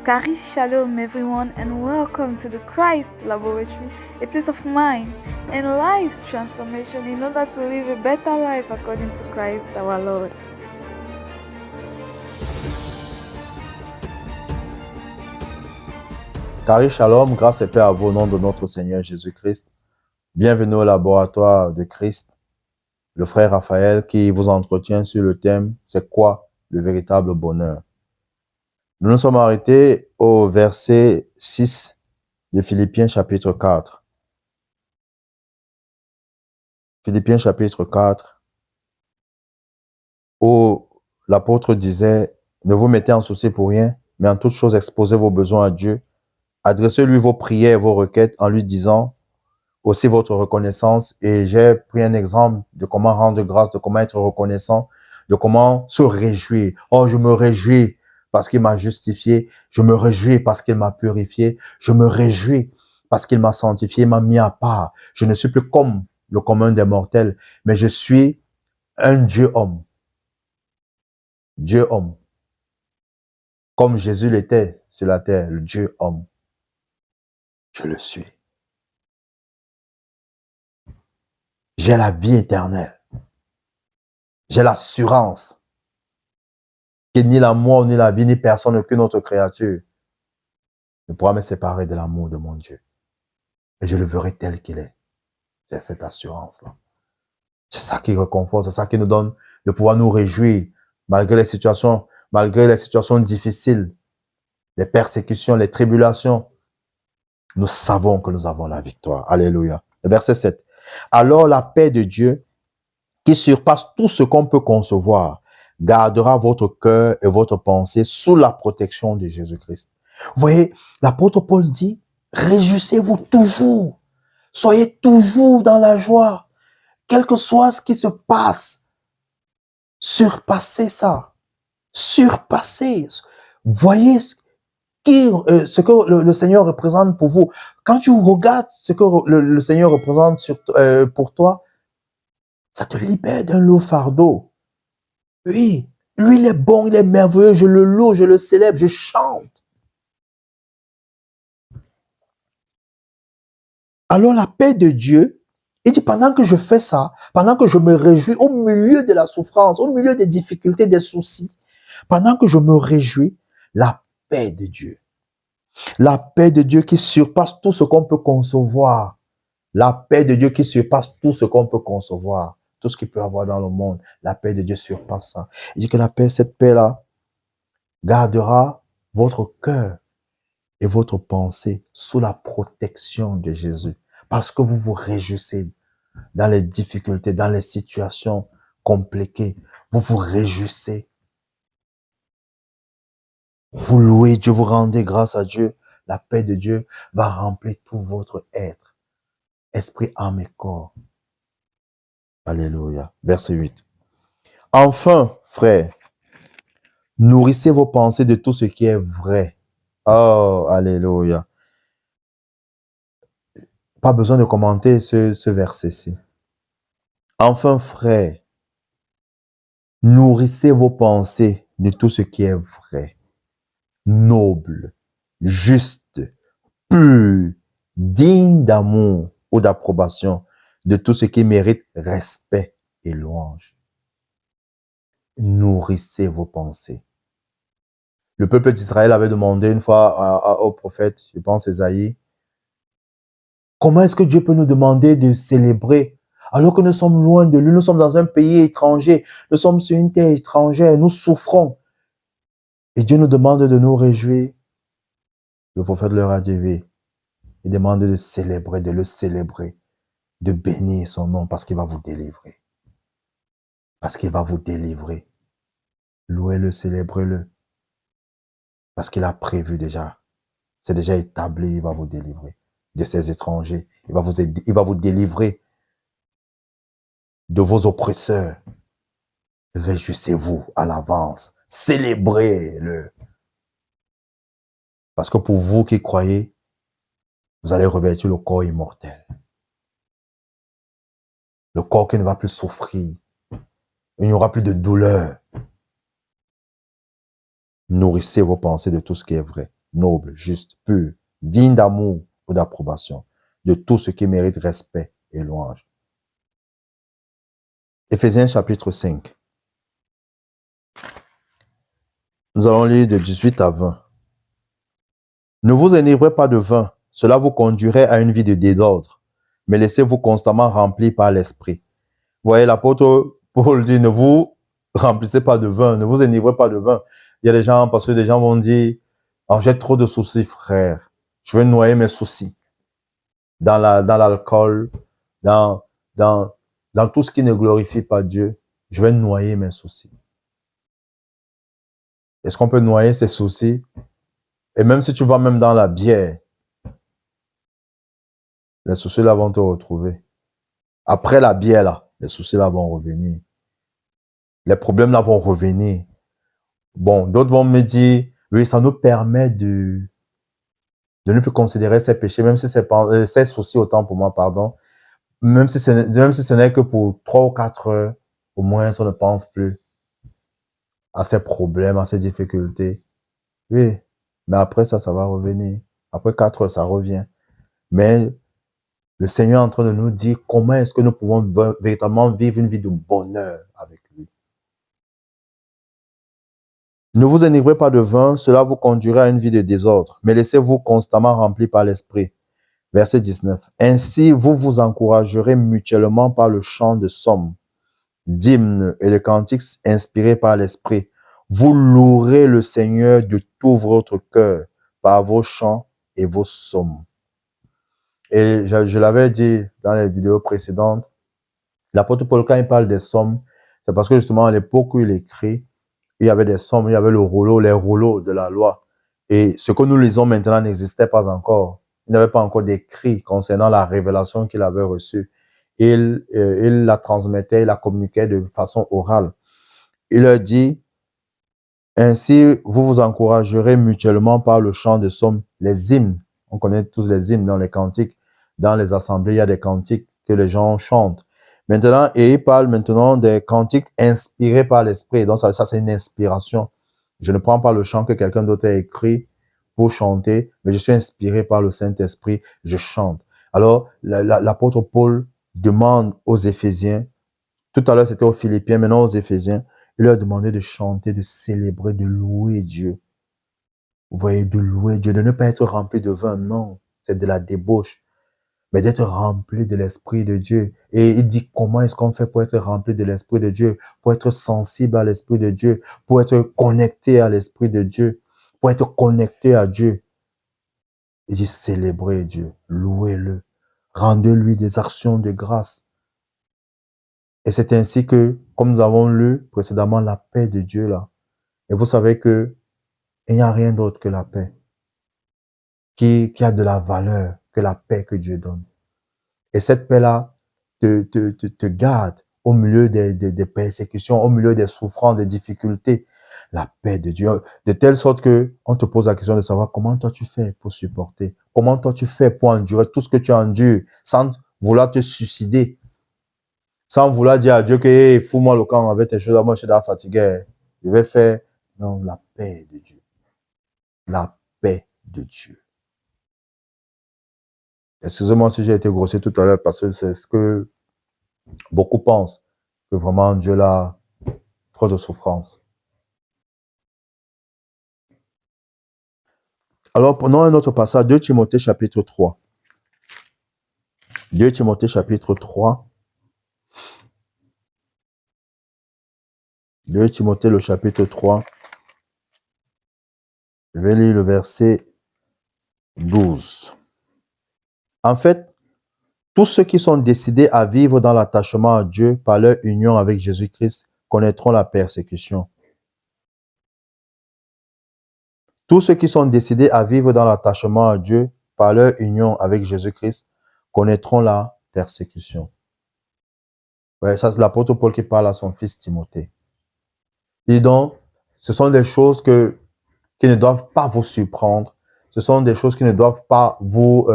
Charis Shalom, everyone, and welcome to the Christ Laboratory, a place of minds and lives transformation in order to live a better life according to Christ our Lord. Charis Shalom, grâce et paix à vous au nom de notre Seigneur Jésus-Christ. Bienvenue au laboratoire de Christ, le frère Raphaël qui vous entretient sur le thème « C'est quoi le véritable bonheur ?» Nous nous sommes arrêtés au verset 6 de Philippiens chapitre 4. Philippiens chapitre 4, où l'apôtre disait « Ne vous mettez en souci pour rien, mais en toute chose exposez vos besoins à Dieu. Adressez-lui vos prières et vos requêtes en lui disant aussi votre reconnaissance. » Et j'ai pris un exemple de comment rendre grâce, de comment être reconnaissant, de comment se réjouir. Oh, je me réjouis parce qu'il m'a justifié. Je me réjouis parce qu'il m'a purifié. Je me réjouis parce qu'il m'a sanctifié, m'a mis à part. Je ne suis plus comme le commun des mortels, mais je suis un Dieu-homme. Dieu-homme. Comme Jésus l'était sur la terre, le Dieu-homme. Je le suis. J'ai la vie éternelle. J'ai l'assurance que ni la mort, ni la vie, ni personne, aucune autre créature ne pourra me séparer de l'amour de mon Dieu. Et je le verrai tel qu'il est. J'ai cette assurance-là. C'est ça qui réconforte, c'est ça qui nous donne de pouvoir nous réjouir malgré les situations difficiles, les persécutions, les tribulations. Nous savons que nous avons la victoire. Alléluia. Le verset 7. Alors la paix de Dieu, qui surpasse tout ce qu'on peut concevoir, gardera votre cœur et votre pensée sous la protection de Jésus-Christ. Vous voyez, l'apôtre Paul dit, réjouissez-vous toujours. Soyez toujours dans la joie. Quel que soit ce qui se passe, surpassez ça. Surpassez. Voyez ce que le Seigneur représente pour vous. Quand tu regardes ce que le Seigneur représente pour toi, ça te libère d'un lourd fardeau. Oui, lui il est bon, il est merveilleux, je le loue, je le célèbre, je chante. Alors la paix de Dieu, il dit pendant que je fais ça, pendant que je me réjouis au milieu de la souffrance, au milieu des difficultés, des soucis, pendant que je me réjouis, la paix de Dieu qui surpasse tout ce qu'on peut concevoir, la paix de Dieu qui surpasse tout ce qu'on peut concevoir, tout ce qu'il peut avoir dans le monde, la paix de Dieu surpasse ça. Il dit que la paix, cette paix-là, gardera votre cœur et votre pensée sous la protection de Jésus. Parce que vous vous réjouissez dans les difficultés, dans les situations compliquées. Vous vous réjouissez. Vous louez Dieu, vous rendez grâce à Dieu. La paix de Dieu va remplir tout votre être. Esprit, âme et corps. Alléluia. Verset 8. Enfin, frères, nourrissez vos pensées de tout ce qui est vrai. Oh, alléluia. Pas besoin de commenter ce verset-ci. Enfin, frères, nourrissez vos pensées de tout ce qui est vrai, noble, juste, pur, digne d'amour ou d'approbation, de tout ce qui mérite respect et louange. Nourrissez vos pensées. Le peuple d'Israël avait demandé une fois au prophète, je pense Ésaïe, comment est-ce que Dieu peut nous demander de célébrer alors que nous sommes loin de lui, nous sommes dans un pays étranger, nous sommes sur une terre étrangère, nous souffrons. Et Dieu nous demande de nous réjouir. Le prophète leur a dit oui. Il demande de célébrer, de le célébrer, de bénir son nom parce qu'il va vous délivrer. Parce qu'il va vous délivrer. Louez-le, célébrez-le. Parce qu'il a prévu déjà. C'est déjà établi, il va vous délivrer de ces étrangers. Il va vous délivrer de vos oppresseurs. Réjouissez-vous à l'avance. Célébrez-le. Parce que pour vous qui croyez, vous allez revêtir le corps immortel. Le corps qui ne va plus souffrir. Il n'y aura plus de douleur. Nourrissez vos pensées de tout ce qui est vrai. noble, juste, pur, digne d'amour ou d'approbation, de tout ce qui mérite respect et louange. Éphésiens chapitre 5. Nous allons lire de 18 à 20. Ne vous enivrez pas de vin, cela vous conduirait à une vie de désordre, mais laissez-vous constamment remplir par l'esprit. Vous voyez, l'apôtre Paul dit, ne vous remplissez pas de vin, ne vous enivrez pas de vin. Il y a des gens, parce que des gens vont dire, oh, j'ai trop de soucis, frère. Je vais noyer mes soucis dans l'alcool, dans, dans tout ce qui ne glorifie pas Dieu. Je vais noyer mes soucis. Est-ce qu'on peut noyer ses soucis? Et même si tu vas même dans la bière, les soucis là vont te retrouver. Après la bière là, les soucis là vont revenir. Les problèmes là vont revenir. Bon, d'autres vont me dire, oui, ça nous permet de ne plus considérer ces péchés, même si ces soucis, autant pour moi, pardon, même si ce n'est que pour 3 ou 4 heures, au moins, on ne pense plus à ces problèmes, à ces difficultés. Oui, mais après ça, ça va revenir. Après 4 heures, ça revient. Mais le Seigneur est en train de nous dire comment est-ce que nous pouvons véritablement vivre une vie de bonheur avec lui. Ne vous enivrez pas de vin, cela vous conduira à une vie de désordre, mais laissez-vous constamment remplir par l'Esprit. Verset 19. Ainsi, vous vous encouragerez mutuellement par le chant de psaumes, d'hymnes et de cantiques inspirés par l'Esprit. Vous louerez le Seigneur de tout votre cœur par vos chants et vos psaumes. Et je l'avais dit dans les vidéos précédentes, l'apôtre Paul, quand il parle des psaumes, c'est parce que justement à l'époque où il écrit, il y avait des psaumes, il y avait les rouleaux de la loi. Et ce que nous lisons maintenant n'existait pas encore. Il n'avait pas encore d'écrit concernant la révélation qu'il avait reçue. Il la transmettait, il la communiquait de façon orale. Il leur dit, ainsi vous vous encouragerez mutuellement par le chant de psaumes, les hymnes. On connaît tous les hymnes dans les cantiques. Dans les assemblées, il y a des cantiques que les gens chantent. Maintenant, et il parle maintenant des cantiques inspirés par l'Esprit. Donc, ça c'est une inspiration. Je ne prends pas le chant que quelqu'un d'autre a écrit pour chanter, mais je suis inspiré par le Saint-Esprit, je chante. Alors, l'apôtre Paul demande aux Éphésiens, tout à l'heure c'était aux Philippiens, maintenant aux Éphésiens, il leur demandait de chanter, de célébrer, de louer Dieu. Vous voyez, de louer Dieu, de ne pas être rempli de vin, non, c'est de la débauche, mais d'être rempli de l'Esprit de Dieu. Et il dit comment est-ce qu'on fait pour être rempli de l'Esprit de Dieu, pour être sensible à l'Esprit de Dieu, pour être connecté à l'Esprit de Dieu, pour être connecté à Dieu. Il dit célébrez Dieu, louez-le, rendez-lui des actions de grâce. Et c'est ainsi que, comme nous avons lu précédemment, la paix de Dieu là. Et vous savez que il n'y a rien d'autre que la paix qui a de la valeur que la paix que Dieu donne. Et cette paix-là te garde au milieu des persécutions, au milieu des souffrances, des difficultés. La paix de Dieu. De telle sorte que on te pose la question de savoir comment toi tu fais pour supporter. Comment toi tu fais pour endurer tout ce que tu endures sans vouloir te suicider. Sans vouloir dire à Dieu que hey, fous-moi le camp avec tes choses. Moi je suis fatigué. Je vais faire. Non, la paix de Dieu. La paix de Dieu. Excusez-moi si j'ai été grossier tout à l'heure parce que c'est ce que beaucoup pensent, que vraiment Dieu a trop de souffrance. Alors prenons un autre passage, 2 Timothée chapitre 3. 2 Timothée chapitre 3. 2 Timothée le chapitre 3. Je vais lire le verset 12. En fait, tous ceux qui sont décidés à vivre dans l'attachement à Dieu par leur union avec Jésus-Christ connaîtront la persécution. Tous ceux qui sont décidés à vivre dans l'attachement à Dieu par leur union avec Jésus-Christ connaîtront la persécution. Ouais, ça, c'est l'apôtre Paul qui parle à son fils Timothée. Et donc, ce sont des choses qui ne doivent pas vous surprendre. Ce sont des choses qui ne doivent pas vous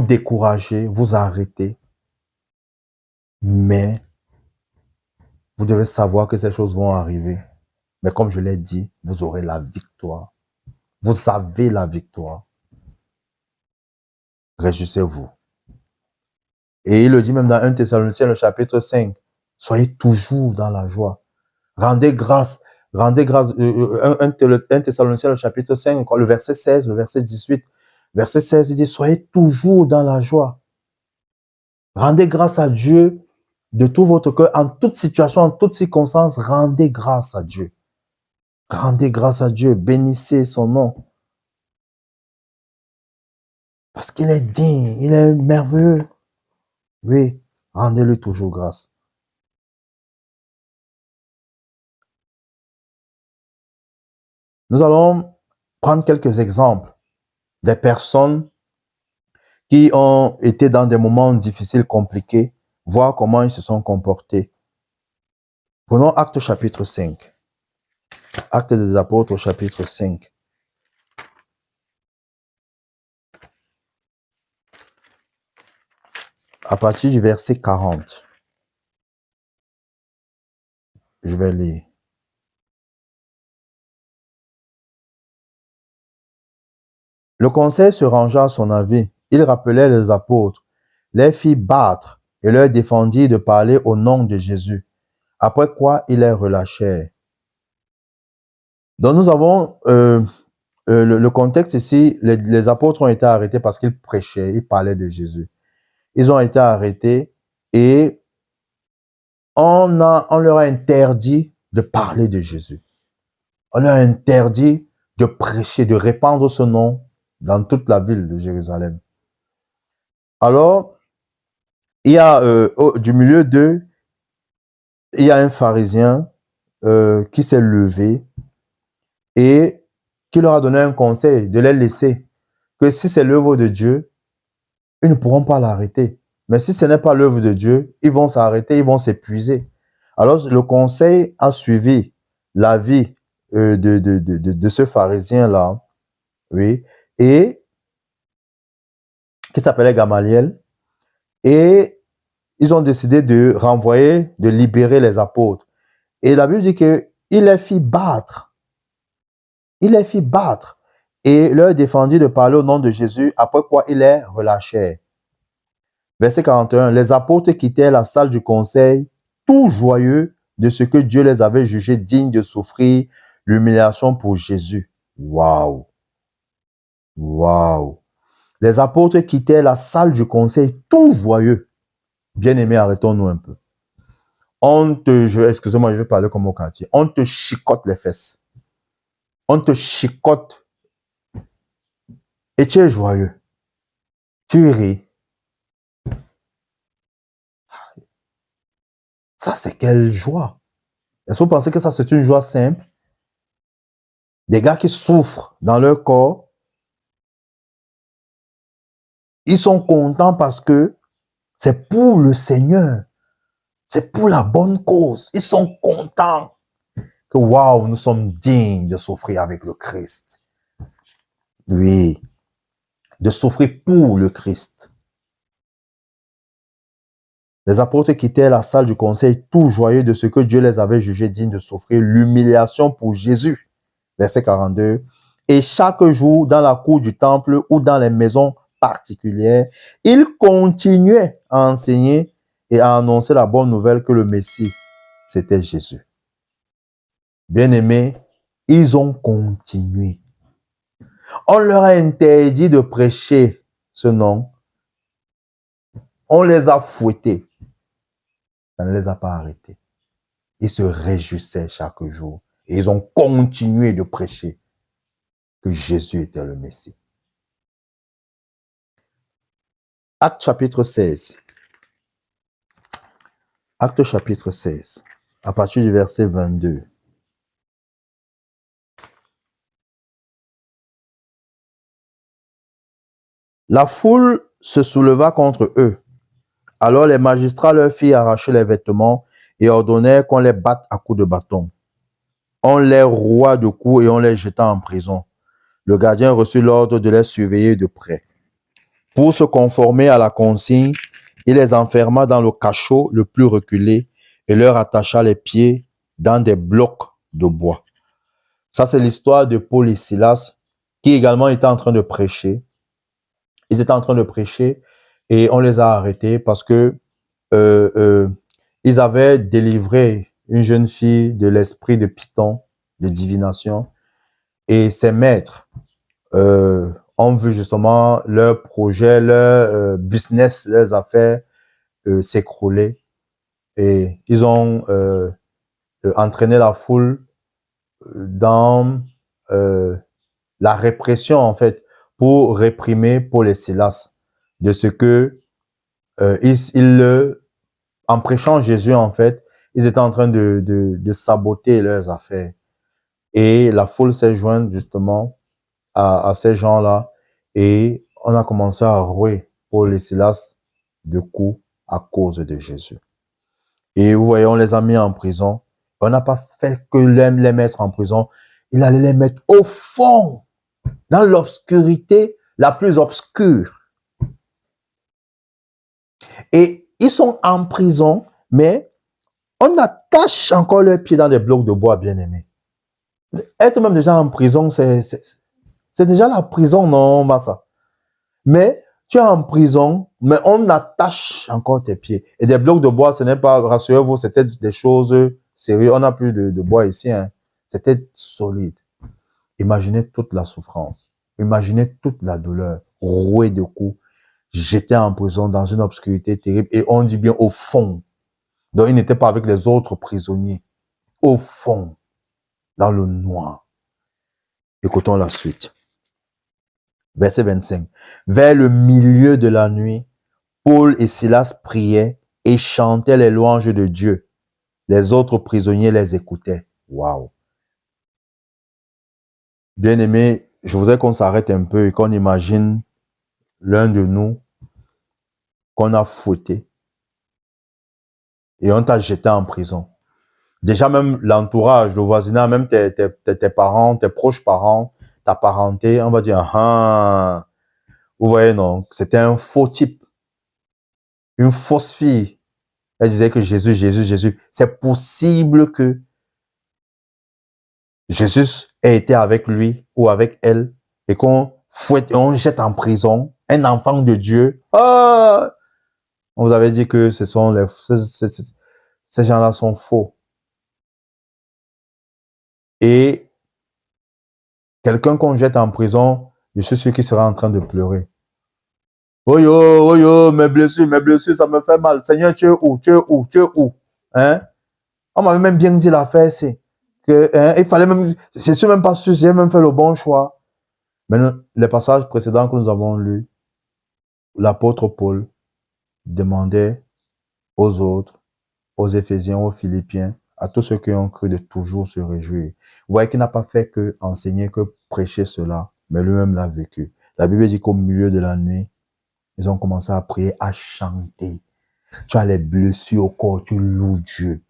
décourager, vous arrêter. Mais vous devez savoir que ces choses vont arriver. Mais comme je l'ai dit, vous aurez la victoire. Vous avez la victoire. Réjouissez-vous. Et il le dit même dans 1 Thessaloniciens, le chapitre 5. Soyez toujours dans la joie. Rendez grâce. 1 Thessaloniciens, le chapitre 5, le verset 16, le verset 18. Verset 16, il dit, soyez toujours dans la joie. Rendez grâce à Dieu de tout votre cœur, en toute situation, en toute circonstance, rendez grâce à Dieu. Rendez grâce à Dieu, bénissez son nom. Parce qu'il est digne, il est merveilleux. Oui, rendez-lui toujours grâce. Nous allons prendre quelques exemples des personnes qui ont été dans des moments difficiles, compliqués, voir comment ils se sont comportés. Prenons Actes chapitre 5. Actes des Apôtres chapitre 5. À partir du verset 40. Je vais lire. Le conseil se rangea à son avis. Il rappelait les apôtres, les fit battre et leur défendit de parler au nom de Jésus. Après quoi, ils les relâchèrent. Donc nous avons le contexte ici, les apôtres ont été arrêtés parce qu'ils prêchaient, ils parlaient de Jésus. Ils ont été arrêtés et on leur a interdit de parler de Jésus. On leur a interdit de prêcher, de répandre ce nom dans toute la ville de Jérusalem. Alors, il y a du milieu d'eux, il y a un pharisien qui s'est levé et qui leur a donné un conseil de les laisser. Que si c'est l'œuvre de Dieu, ils ne pourront pas l'arrêter. Mais si ce n'est pas l'œuvre de Dieu, ils vont s'arrêter, ils vont s'épuiser. Alors, le conseil a suivi l'avis de ce pharisien-là, oui, et qui s'appelait Gamaliel, et ils ont décidé de renvoyer, de libérer les apôtres. Et la Bible dit qu'il les fit battre. Il les fit battre et leur défendit de parler au nom de Jésus, après quoi ils les relâchèrent. Verset 41, les apôtres quittèrent la salle du conseil, tout joyeux de ce que Dieu les avait jugés dignes de souffrir l'humiliation pour Jésus. Waouh! Waouh! Les apôtres quittèrent la salle du conseil, tout joyeux. Bien-aimés, arrêtons-nous un peu. Excusez-moi, je vais parler comme au quartier. On te chicote les fesses. On te chicote. Et tu es joyeux. Tu ris. Ça, c'est quelle joie. Est-ce que vous pensez que ça, c'est une joie simple? Des gars qui souffrent dans leur corps, ils sont contents parce que c'est pour le Seigneur. C'est pour la bonne cause. Ils sont contents que, waouh, nous sommes dignes de souffrir avec le Christ. Oui, de souffrir pour le Christ. Les apôtres quittèrent la salle du conseil tout joyeux de ce que Dieu les avait jugés dignes de souffrir l'humiliation pour Jésus. Verset 42. Et chaque jour, dans la cour du temple ou dans les maisons particulières, ils continuaient à enseigner et à annoncer la bonne nouvelle que le Messie, c'était Jésus. Bien-aimés, ils ont continué. On leur a interdit de prêcher ce nom. On les a fouettés. Ça ne les a pas arrêtés. Ils se réjouissaient chaque jour. Et ils ont continué de prêcher que Jésus était le Messie. Acte chapitre 16. Acte chapitre 16. À partir du verset 22. La foule se souleva contre eux. Alors les magistrats leur firent arracher les vêtements et ordonnèrent qu'on les batte à coups de bâton. On les roua de coups et on les jeta en prison. Le gardien reçut l'ordre de les surveiller de près. Pour se conformer à la consigne, il les enferma dans le cachot le plus reculé et leur attacha les pieds dans des blocs de bois. Ça, c'est l'histoire de Paul et Silas qui également étaient en train de prêcher. Ils étaient en train de prêcher et on les a arrêtés parce que ils avaient délivré une jeune fille de l'esprit de Python, de divination, et ses maîtres ont vu justement leur projet, leur business, leurs affaires s'écrouler, et ils ont entraîné la foule dans la répression, en fait, pour réprimer Paul et Silas de ce que en prêchant Jésus, en fait, ils étaient en train de saboter leurs affaires. Et la foule s'est jointe justement à ces gens-là et on a commencé à rouer Paul et Silas de coups à cause de Jésus. Et vous voyez, on les a mis en prison. On n'a pas fait que les mettre en prison. Il allait les mettre au fond, dans l'obscurité la plus obscure. Et ils sont en prison, mais on attache encore leurs pieds dans des blocs de bois, bien-aimés. Être même déjà en prison, c'est déjà la prison, non, Massa. Mais tu es en prison, mais on attache encore tes pieds. Et des blocs de bois, ce n'est pas, rassurez-vous, c'était des choses sérieuses. On n'a plus de bois ici, hein. C'était solide. Imaginez toute la souffrance. Imaginez toute la douleur, roué de coups. J'étais en prison dans une obscurité terrible et on dit bien au fond. Donc, il n'était pas avec les autres prisonniers. Au fond, dans le noir. Écoutons la suite. Verset 25. Vers le milieu de la nuit, Paul et Silas priaient et chantaient les louanges de Dieu. Les autres prisonniers les écoutaient. Waouh! Bien-aimés, je voudrais qu'on s'arrête un peu et qu'on imagine l'un de nous qu'on a fouetté et on t'a jeté en prison. Déjà même l'entourage, le voisinage, même tes parents, tes proches parents, ta parenté, on va dire, ah, vous voyez, non, c'était un faux type, une fausse fille. Elle disait que Jésus. C'est possible que Jésus ait été avec lui ou avec elle et qu'on fouette et on jette en prison un enfant de Dieu. Ah! On vous avait dit que ces gens-là sont faux. Et quelqu'un qu'on jette en prison, je suis sûr qu'il sera en train de pleurer. Oh yo, mes blessures, ça me fait mal. Seigneur, tu es où? Hein? On m'avait même bien dit l'affaire, c'est que il fallait même, je suis même pas sûr, j'ai même fait le bon choix. Mais les passages précédents que nous avons lus, l'apôtre Paul demandait aux autres, aux Éphésiens, aux Philippiens, à tous ceux qui ont cru de toujours se réjouir. Vous voyez qu'il n'a pas fait que enseigner, que prêcher cela, mais lui-même l'a vécu. La Bible dit qu'au milieu de la nuit, ils ont commencé à prier, à chanter. Tu as les blessures au corps, tu loues Dieu.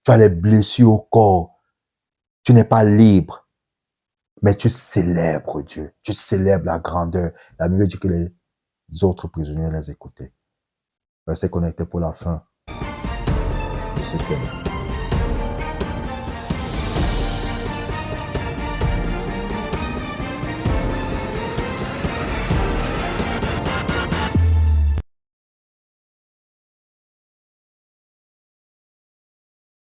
Tu as les blessures au corps, tu n'es pas libre, mais tu célèbres Dieu. Tu célèbres la grandeur. La Bible dit que les autres prisonniers les écoutaient. Restez connectés pour la fin de ce thème.